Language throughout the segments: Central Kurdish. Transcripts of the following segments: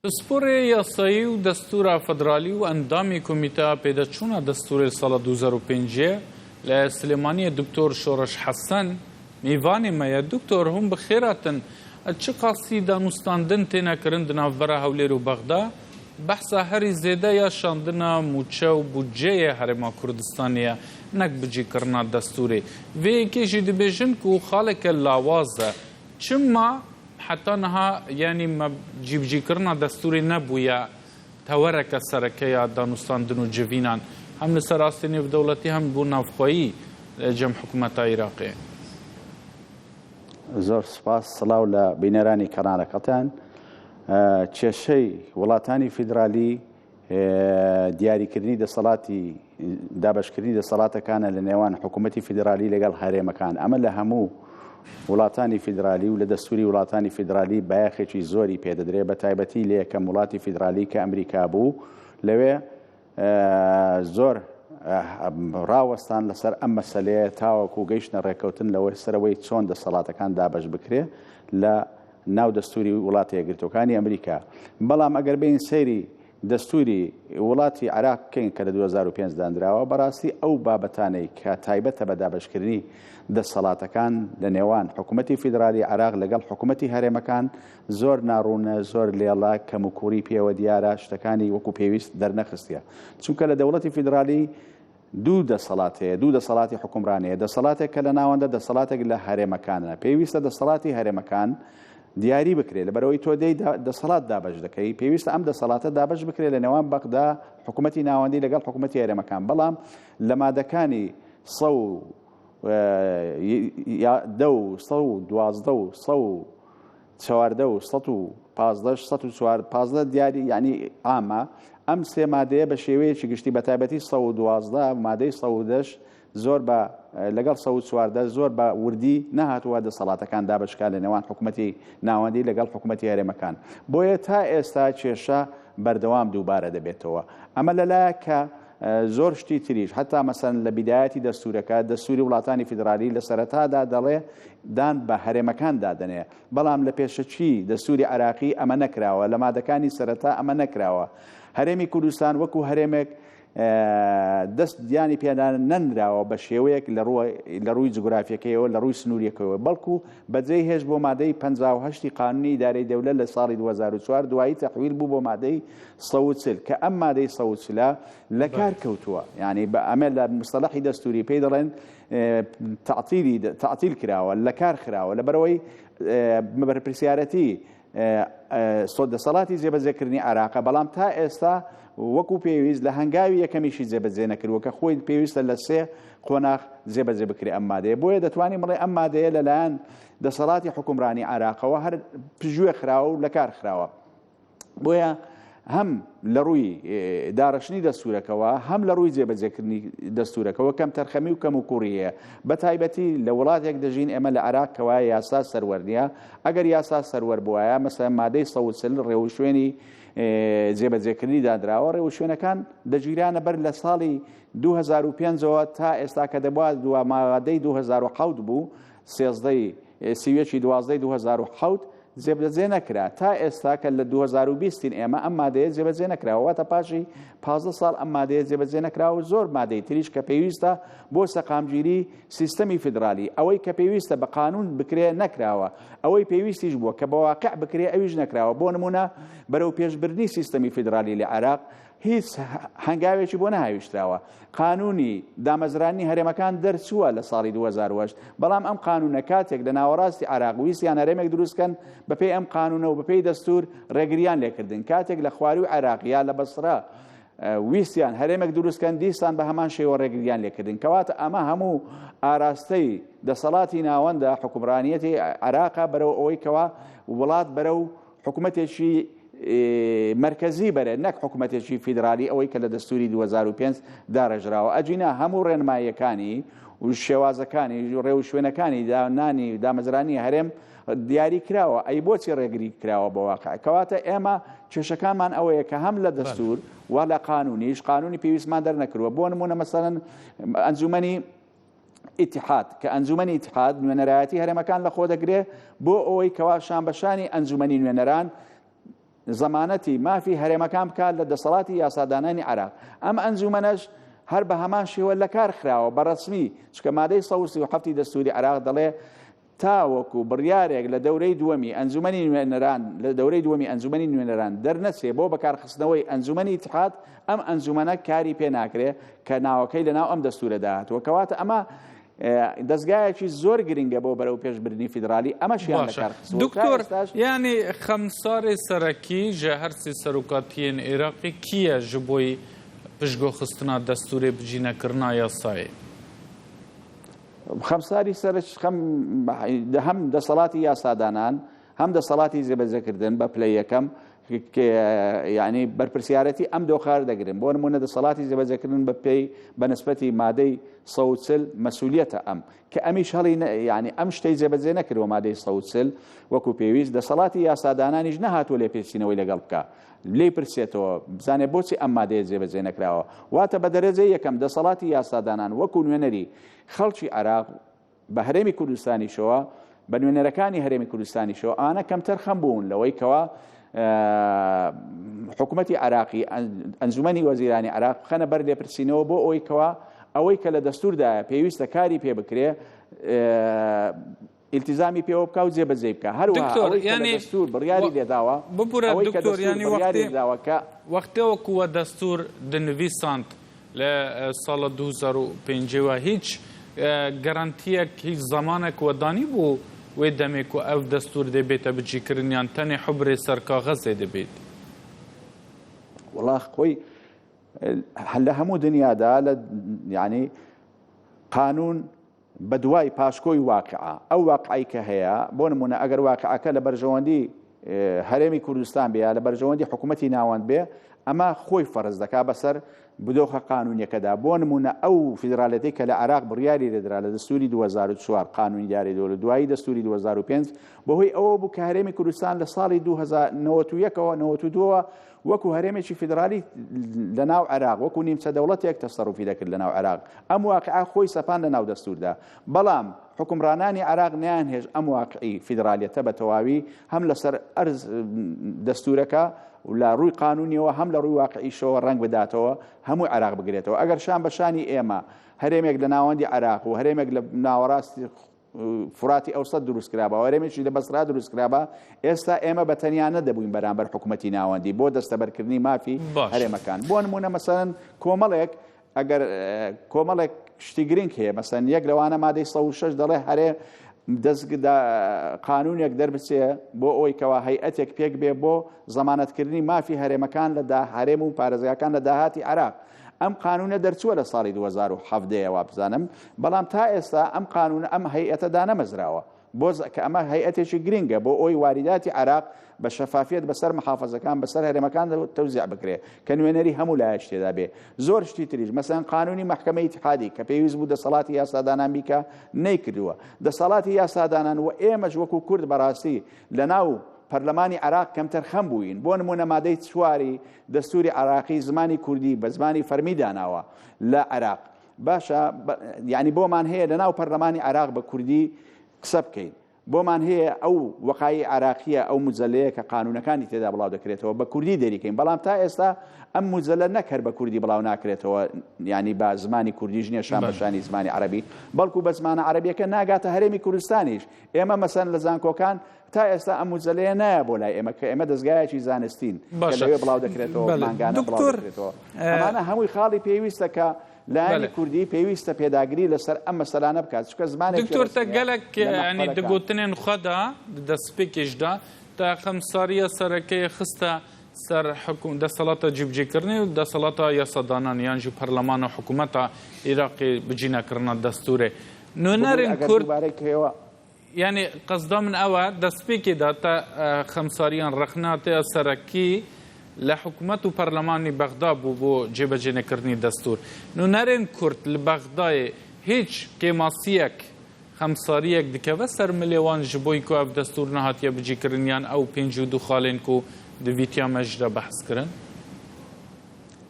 سپۆرێ یاسایی و دەستورە فەدرالی و ئەندامی کۆمیتە پێدەچوونە دەستوری ساڵە 2005 لە سلێمانیە دکتۆر شۆڕش حەسەن میوانی مەیە دکتۆر هەم بخێراتن چ قاسی دانوستاندن تێنەکردن دناوبەرە هەولێر و بەغدا بەحسا هەری زێدە یا شاندنە موچە و بودجەیە هەرێما کوردستانیە نەک بجیکردنا دەستورێ vêyekê dibêjin ku xaleke lawaz e çima heta niha yanî me cîbicîkirina destûrê nebûye tewereke serekeya danûstandin û civînan hem li ser astê nêvdewletî hem bû navxwayî cem hikûmeta Iraqê. زۆر سپاس سڵاو لە بینەرانی کەناڵەکەتان. کێشەی وڵاتانی فیدرالی دیاریکردنی دەسەڵاتی دابەشکردنی دەسەڵاتەکانە لە نێوان حکوومەتی فیدرالی لەگەڵ هەرێمەکان ئەمە لە هەموو وڵاتانی فیدرالی و لە دەستوری وڵاتانی فیدرالی بایەخێکی زۆری پێدەدرێ بە تایبەتی لە یەکەم وڵاتی فیدرالی کە ئەمریکا بوو لەوێ زۆر ڕاوەستان لەسەر ئەم مەسەلەیە تاوەکو گەیشتە ڕێکەوتن لەوەی سەرەوەی چۆن دەسەڵاتەکان دابەش بکرێ لە ناو دەستوری وڵاتی یەکگرتوەکانی ئەمریکا. بەڵام ئەگەر بین سەیری دەستوری وڵاتی عێراق بکەین کە لە 2005 دانراوە بەڕاستی ئەو بابەتانەی کە تایبەتە بە دابەشکردنی دەسەڵاتەکان لە نێوان حکوومەتی فیدرالی عێراق لەگەڵ حکوومەتی هەرێمەکان زۆر ناڕوونە زۆر لێڵا کەم و کوڕی پێوە دیارە شتەکانی وەکو پێویست دەرنەخستیە چونکە لە دەوڵەتی فیدرالی دوو دەسەڵاتی حکومڕانەیە دەسەڵاتێک کە لە ناوەندە دەسەڵاتێک لە هەرێمەکانە پێویستە دەسەڵاتی هەرێمەکان دیاری بکرێت لەبەرەوەی تۆ دەی دەسەڵات دابەش دەکەی پێویستە ئەم دەسەڵاتە دابەش بکرێت لە نێوان بەغدا حکوومەتی ناوەندی لەگەڵ حکوومەتی هەرێمەکان بەڵام لە مادەکانی 112 دیاری یعنی ئامە ئەم سێ مادەیە بە شێوەیەکی گشتی بە تایبەتی 112 مادەی 110 زۆر بە لەگەڵ 114 زۆر بە وردی نەهاتووە دەسەڵاتەکان دابشکا لە نێوان حکوومەتی ناوەندی لەگەڵ حکوومەتی هەرێمەکان بۆیە تا ئێستا کێشە بەردەوام دووبارە دەبێتەوە. ئەمە لەلایە کە زۆر شتی تریش حتا مەسەن لە بیدایەتی دەستورەکە دەستوری وڵاتانی فیدرالی لە سەرەتادا دەڵێ دان بە هەرێمەکان دادنێ بەڵام لە پێشەچی دەستوری عێراقی ئەمە نەکراوە لە مادەکانی سەرەتا ئەمە نەکراوە. هەرێمی کوردستان وەکو هەرێمێک دەست دیانی پێدان نەنراوە بە شێوەیەک لە ڕووی جوگرافیەکەیەوە لە ڕووی سنووریەکەوە بەڵکو بەجێی هێش بۆ مادەی 58 قانونی ئیدارەی دەوڵەت لە ساڵی 2004 دوایی تەحویل بوو بۆ مادەی 140 کە ئەم مادەی 140 لە کار کەوتووە یعنی بە ئەمە لە مستەلەحی دەستوری پێی دەڵێن تعتیل کراوە لە کار خراوە لەبەرەوەی بەرپرسیارەتی دەسەڵاتی جێبەجێکردنی عێراقە بەڵام تا ئێستا وەکو پێویست لە هەنگاوی یەکەمیشی جێبەجێ نەکردووە کە خۆی پێویستە لە سێ قۆناغ جێبەجێ بکرێ ئەم مادەیە بۆیە دەتوانین بڵێ ئەم مادەیە لەلایەن دەسەڵاتی حکومڕانی عێراقەوە هەر پژوێ خراوە و لە کار خراوە بۆیە هەم لە ڕووی داڕشنی دەستورەکەەوە هەم لە ڕووی جێبەجێکردنی دەستورەکەەوە کەم تەرخەمی و کەم و کوڕیە بە تایبەتی لە وڵاتێک دەژین ئێمە لە عێراق کەوایە یاسا سەروەر نییە ئەگەر یاسا سەروەر بووایە مەسەڵەن مادەی 140 ڕێوشوێنی جێبەجێکردنی دادراوە ڕێوشوێنەکان دەگیرانە بەر لە ساڵی 2005ەوە تا ئێستا کە دەبوات دووە مادەی 2007 بوو سیوێکی 12/2007 جێبەجێ نەکرا تا ئێستا کە لە 2020 ئێمە ئەم مادەیە جێبەجێ نەکراوە تا پاشی 15 ساڵ ئەم مادەیە جێبەجێ نەکراوە زۆر مادەی تریش کە پێویستە بۆ سەقامگیری سیستەمی فیدرالی ئەوەی کە پێویستە بە قانون بکرێ نەکراوە ئەوەی پێویستیش بووە کە بە واقع بکرێ ئەویش نەکراوە بۆ نمونە بەرەو پێشبردنی سیستەمی فیدرالی لە عێراق هیچ هەنگاوێکی بۆ نەهاویشتراوە قانونی دامەزرانی هەرێمەکان دەرچووە لە ساڵی 2008 بەڵام ئەم قانونە کاتێک لە ناوەڕاستی عێراق ویستیان هەرێمێک دروستکەن بەپێی ئەم قانونە و بەپێی دەستور ڕێگریان لێکردن کاتێک لە خواروی عێراقیا لە بەسرا ویستیان هەرێمێک دروستکەن دیستان بە هەمان شێوە ڕێگریان لێکردن کەواتە ئەمە هەموو ئاراستەی دەسەڵاتی ناوەندە حکومڕانیەتی عێراقا بەرەو ئەوەی کەوا وڵات بەرەو حکوومەتێکی مرکزی بەرێ نەک حکوومەتێکی فیدرالی ئەوەی کە لە دەستوری 2005 داڕێژراوە ئەجینا هەموو ڕێنماییەکانی و شێوازەکانی ڕێو شوێنەکانی دانانی دامەزرانی هەرێم دیاری کراوە ئەی بۆچی ڕێگری کراوە بە واقع کەواتە ئێمە کێشەکانمان ئەوەیە کە هەم لە دەستور و لە قانونیش قانونی پێویستمان دەرنەکردووە بۆ نمونە مەسەڵەن ئەنجومەنی ئیتحاد کە ئەنجومەنی ئیتحاد نوێنەرایەتی هەرێمەکان لە خۆ دەگرێ بۆ ئەوەی کەوا شان بەشانی ئەنجومەنی نوێنەران زەمانەتی مافی هەرێمەکان بکات لە دەسەڵاتی یاسادانانی عێراق. ئەم ئەنجومەنەش هەر بە هەمان شێوە لە کار خراوە بەڕەسمی، چکە مادەی 137 دەستوری عێراق دەڵێ تاوەکو بڕیارێک لە دەورەی دووەمی ئەنجومەنی نوێنەران لە دەورەی دووەمی ئەنجومەنی نوێنەران دەرنەچێ بۆ بەکارخستنەوەی ئەنجومەنی ئیتحاد، ئەم ئەنجومەنە کاری پێ ناکرێ کە ناوەکەی لەناو ئەم دەستورە داهاتوە. کەواتە ئەمە دەستگایەکی زۆر گرنگە بۆ بەرەو پێشبردننی فیدرالی، ئەمەشیان لەکارخستوە. دکتۆر یعنی خەمساری سەرەکی ژە هەرسی سەرۆکاتیên عێراقی کیە ji بۆی پشتگۆخستنا دەستورê bijînekirina yasayê؟ خەمساری سەرچ هەم دەسەڵاتی یاسادانان هەم دەسەڵاتی جێبەجێکردن بە پلەی یەکەم یعنی بەرپرسیارەتی ئەم دۆخار دەگرن. بۆ نمونە دەسەڵاتی جێبەجێکردن بە پێی بەنسبەتی مادەی 140 مەسئولیەتە ئەم کە ئەمیش هەڵی ینی ئەم شتەی جێبەجێ نەکردەوە مادەی 140 وەکو پێویست. دەسەڵاتی یاسادانانیش نەهاتوە لێ پێچینەوەی لەگەڵ بکە، لێ پرسێتەوە بزانێ بۆچی ئەم مادەیە جێبەجێ نەکراوە. واتە بە دەرەجەی یەکەم دەسەڵاتی یاسادانان وەکو نوێنەری خەڵکی عێراق بە هەرێمی کوردستانیشەوە بە نوێنەرەکانی هەرێمی کوردستانیشەوە ئانە کەمتر خەم بوون لەوەی کەوا حکوومەتی عێراقی ئەنجومەنی وەزیرانی عێراق بخەنە بەر لێپرسینەوە بۆ ئەوەی کەوا ئەوەی کە لە دەستوردایە پێویستە کاری پێ بکرێ التزامی پێوە بکە و جێبەجێ بکە. هەروەها دەستور بڕیاری لێداوە وەختەوەکووە دەستور دنویساند لە ساڵە 2005 هیچ گەرانتیەک هیچ زەمانێک وەدانی بوو وێ دەمێک و ئەو دەستور دەبێتە بجیکردنیان تەنێ حوبرێ سەرکاغەزێ دەبێت؟ وڵاغ خۆی لە هەموو دنیادا لە یعنی قانون بە دوای پاشکۆی واقعە ئەو واقعی کە هەیە بۆ نمونە ئەگەر واقعەکە لە بەرژەوەندی هەرێمی کوردستان بێ لە بەرژەوەندی حکوومەتی ناوەند بێ ئەمە خۆی فەرز دەکا بەسەر بدۆخە قانونیەکەدا. بۆ نمونە ئەو فیدراالەتی کە لە عێراق بڕیاری لێدرا لە دەستوری 2004 قانونی داری دەوڵەت دوایی دەستوری 2005 بەهۆی ئەوە بوو کە هەرێمی کوردستان لە ساڵی 1991 وەکو هەرێمێکی فیدرالی لە ناو عێراق وەکو نیمچە دەوڵەتێک تەسەڕوفی دەکرد لە ناو عێراق. ئەم واقعە خۆی سەپان لە ناو دەستوردا، بەڵام حکمڕانانی عێراق نیان هێژ ئەم واقعی فیدرالیەتە بە تەواوی هەم لەسەر ئەرز دەستورەکە و لە ڕووی قانونیەوە هەم لە ڕووی واقعیشەوە ڕەنگ بداتەوە هەموو عێراق بگرێتەوە. ئەگەر شان بەشانی ئێمە هەرێمێک لە ناوەندی عێراق و هەرێمێک لە ناوەڕاستی فراتی ئەوسەد دروست کرابە و هەرێمێکی لە بەسرا دروست کرابە، ئێستا ئێمە بە تەنیا نەدەبووین بەرامبەر حکوومەتی ناوەندی بۆ دەستەبەرکردنی مافی هەرێمەکان. بۆ نمونە مەسەڵەن کۆمەڵێک ئەگەر کۆمەڵێک شتی گرنگ هەیە مەسەن یەک لەوانە مادەی 106 دەڵێ هەرێ دەستگدا قانونێک دەربچێ بۆ ئەوەی کەوا هەیئەتێک پێک بێ بۆ زەمانەتکردنی مافی هەرێمەکان لە هەرێم و پارێزگاکان لە داهاتی عێراق. ئەم قانونە دەرچووە لە ساڵی 2017ەوە بزانم، بەڵام تا ئێستا ئەم قانونە ئەم هەیئەتە دانەمەزراوە بۆ کە ئەمە هەیئەتێکی گرنگە بۆ ئەوی واریداتی عێراق بە شەفافیت بەسەر محافەزەکان بەسەر هەرێمەکان تەوزیع بکرێ کە نوێنەری هەموو لایەک تێدا بێ. زۆر شتی تریش مەسەن قانونی مەحکەمەی ئیتحادی کە پێویست بوو دەسەڵاتی یاسادانان بیکە نەیکردووە. دەسەڵاتی یاسادانان و ئێمەش وەکو کورد بەڕاستی لە ناو پەرلەمانی عێراق کەمتر خەم بووین. بۆ نمونە مادەی 4 دەستوری عێراقی زمانی کوردی بە زمانی فەرمی داناوە لە عێراق. باشە یعنی بۆمان هەیە لە ناو پەرلەمانی عێراق بە کوردی قسە بکەین، بۆمان هەیە ئەو وەقای عێراقیە ئەو موزەلەیە کە قانونەکانی تێدا بڵاو دەکرێتەوە بە کوردی دەریکەین، بەڵام تا ئێستا ئەم موزەلە نەکرد بە کوردی بڵاو ناکرێتەوە، ینی با زمانی کوردیش نییە شان بەشانی زمانی عەرەبی، بەڵکو بە زمانە عەرەبیەکە ناگاتە هەرێمی کوردستانیش. ئێمە مەسەن لە زانکۆکان تا ئێستا ئەم موزەلەیە نایە بۆ لای ئێمە کە ئێمە دەستگایەکی زانستین کە لەوێ بڵاو دەکرێتەوە مانگانە بڵاو دەکرێتەوە. ئەمانە هەمووی خاڵی پێویستە کە لایەنی کوردی پێویستە پێداگری لەسەر ئەم مەسەلانە بکات، چونکە زمانێک دکتۆر تا گەلێک ینی دەگوتنێن خۆدا دەستپێکێشدا تا خەمساریە سەرەکەی خستە سەر دەسەڵاتە جیبجێکردنی و دەسەڵاتە یاسادانان یان جی پەرلەمان و حکوومەتە عێراقی بجینەکردنە دەستورێ نوێنەرێن کورد یعنی قەزدا من ئەوە دەستپێکێدا تا خەمساریان ڕەخناتێ سەرەکی لە حکوومەت و پەرلەمانی بەغدا بوو بۆ جێبەجێنەکردنی دەستور. نوێنەرێن کورد لە بەغدایە هیچ کێماسیەک خەمساریەک دکەوە سەر ملێوان ji بۆی کو ئەو دەستور نەهاتیە بجیکردنیان ئەو 52 خاڵێن و دویتیا مەژدا بەحث کردن؟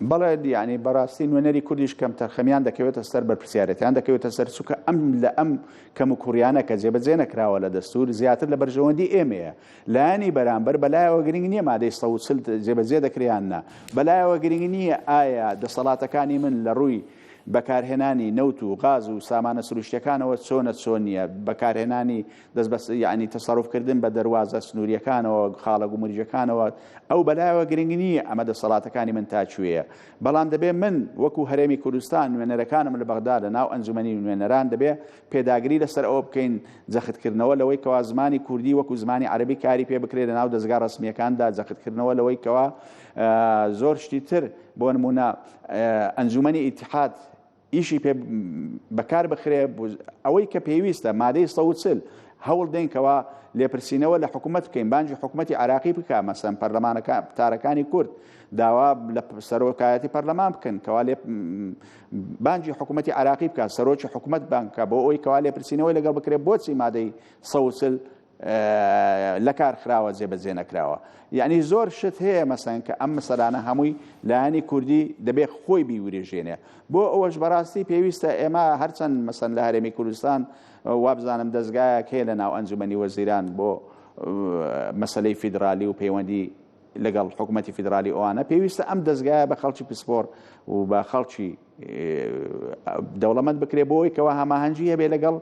بەڵێ یعنی بەڕاستی نوێنەری کوردیش کەم تەرخەمیان دەکەوێتە سەر بەرپرسیارەتیان دەکەوێتە سەر چووکە ئەم کەم و کوڕیانە کە جێبەجێ نەکراوە لە دەستور زیاتر لە بەرژەوەندی ئێمەیە لایەنی بەرامبەر بەلایەوە گرنگ نییە مادەی 140 جێبەجێ دەکریاننا بەلایەوە گرنگ نییە ئایا دەسەڵاتەکانی من لە ڕووی بەکارهێنانی نەوت و غاز و سامانە سروشتیەکانەوە چۆن نییە بەکارهێنانی دەست بەس یعنی تەسەڕوفکردن بە دەواازە سنووریەکانەوە خاڵە و مریجەکانەوە ئەو بەلایەوە گرنگ نییە ئەمە دەسەڵاتەکانی من تاچوویە بەڵام دەبێ من وەکو هەرێمی کوردستان نوێنەرەکانم لە بەغدا لە ناو ئەنجومەنی نوێنەران دەبێ پێداگری لەسەر ئەوە بکەین جەختکردنەوە لەوەی کەوا زمانی کوردی وەکو زمانی عەربی کاری پێ بکرێت لە ناو دەستگا ڕسمیەکاندا جەختکردنەوە لەوەی کەوا زۆر شتی تر بۆ نمونە ئەنجومەنی ئیتیحاد ئیشی پێ بەکار بخرێ ئەوەی کە پێویستە مادەی 140 هەوڵ دێنکەوە لێپرسینەوە لە حکوومەت بکەین بانجی حکوومەتی عراقی بکە مەسەن پەرلەمانەکانی کورد داوا لە سەرۆکایەتی پەرلەمان بکەن کەوا لێ بانجی حکوومەتی عراقی بکە سەرۆکی حکوومەت بانکە بۆ ئەوی کەوا لێپرسینەوەی لەگەڵ بکرێت بۆچی مادەی 140 لە کار خراوە جێبەجێ نەکراوە یعنی زۆر شت هەیە مەسەن کە ئەم مەسەلانە هەمووی لایەنی کوردی دەبێت خۆی بیوریژێنێ بۆ ئەوەش بەڕاستی پێویستە ئێمە هەرچەند مەسەن لە هەرێمی کوردستان وابزانم دەستگایەک هەیە لە ناو ئەنجومەنی وەزیران بۆ مەسەلەی فیدرالی و پەیوەندی لەگەڵ حکوومەتی فیدرالی ئەوانە پێویستە ئەم دەستگایە بە خەڵکی پسپۆر و بە خەڵکی دەوڵەمەند بکرێ بۆی کەوا هەماهەنگی هەبێ لەگەڵ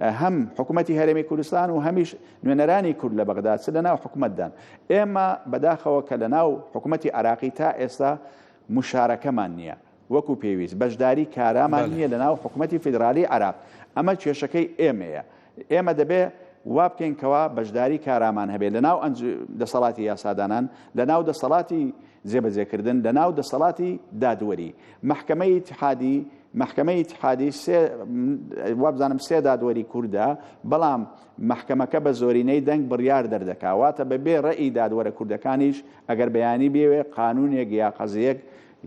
هەم حکوومەتی هەرێمی کوردستان و هەمیش نوێنەرانی کورد لە بەغدا چ لە ناو حکوومەتدان ئێمە بەداخەوە کە لە ناو حکوومەتی عراقی تا ئێستا مشارەکەمان نییە وەکو پێویست بەشداری کارامان نییە لە ناو حکوومەتی فیدرالی عراق ئەمە کێشەکەی ئێمەیە ئێمە دەبێ وا بکەینکەوە بەشداری کارامان هەبێت لە ناو دەسەڵاتی یاسادانان لە ناو دەسەڵاتی جێبەجێکردن لە ناو دەسەڵاتی دادوەری محکەمەی اتحادی وابزانم سێ دادوەری کووردە بەڵام محکەمەکە بە زۆرینەی دەنگ بڕیار دەردەکاواتە بەبێ ڕێی دادوەرە کوردەکانیش ئەگەر بەیانی بێوێ قانونێک یا قەزیەک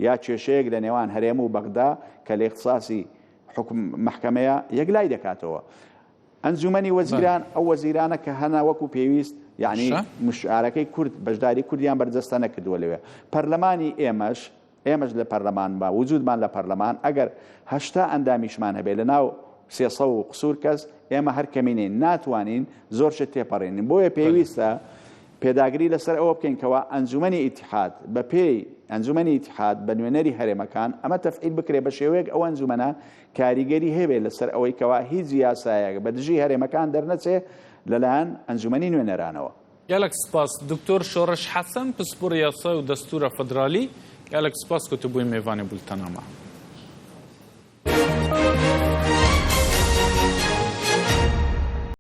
یا کێشەیەک لە نێوان هەرێم و بەغدا کە لە اختصاصی محکەمەیە یەکلای دەکاتەوە ئەنجومەنی وەزیران ئەو وەزیرانە کە هەنا وەکو پێویست یعنی مشارەکەی کورد بەشداری کوردیان بەردەستە نەکردووە لەوێ پەرلەمانی ئێمەش لە پەرلەمان با وجودمان لە پەرلەمان ئەگەر 80 ئەندامیشمان هەبێت لە ناو 300 و قسوور کەس ئێمە هەر کەمینین ناتوانین زۆر شت تێپەڕێنین بۆیە پێویستە پێداگری لەسەر ئەوە بکەینکەوە ئەنجومەنی ئیتیحاد بە پێی ئەنجومەنی ئیتیحاد بە نوێنەری هەرێمەکان ئەمە تەفعیل بکرێ بە شێوەیەک ئەو ئەنجومەنە کاریگەری هەبێت لەسەر ئەوەی کەوا هیچ یاسایەک بە دژی هەرێمەکان دەرنەچێ لەلایەن ئەنجومەنی نوێنەرانەوە. گەلێک سپاس دکتۆر شۆڕش حەسەن پسپۆر یاسا و دەستورە فەدرالی گەلێک سپاس کە تو بووی میوانی بولتەنەما.